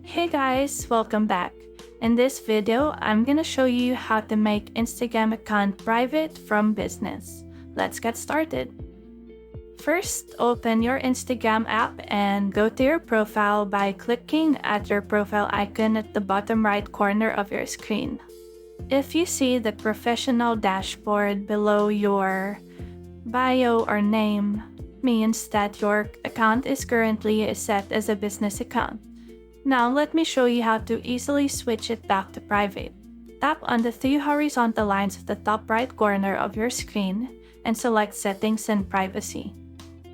Hey guys, welcome back. In this video, I'm gonna show you how to make Instagram account private from business. Let's get started. First, open your Instagram app and go to your profile by clicking at your profile icon at the bottom right corner of your screen. If you see the professional dashboard below your bio or name, means that your account is currently set as a business account. Now let me show you how to easily switch it back to private. Tap on the three horizontal lines at the top right corner of your screen and select Settings and Privacy.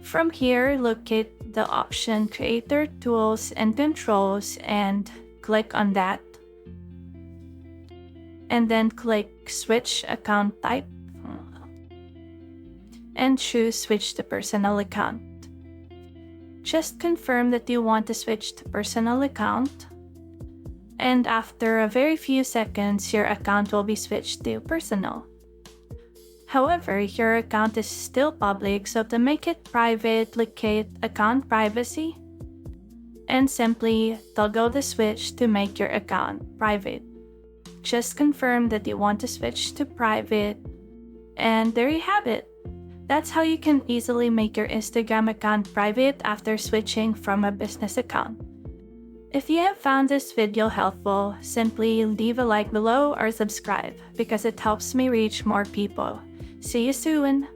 From here, locate the option Creator Tools and Controls and click on that. And then click Switch Account Type and choose Switch to Personal Account. Just confirm that you want to switch to personal account, and after a very few seconds, your account will be switched to personal. However, your account is still public, so to make it private, locate Account Privacy and simply toggle the switch to make your account private. Just confirm that you want to switch to private, and there you have it. That's how you can easily make your Instagram account private after switching from a business account. If you have found this video helpful, simply leave a like below or subscribe because it helps me reach more people. See you soon!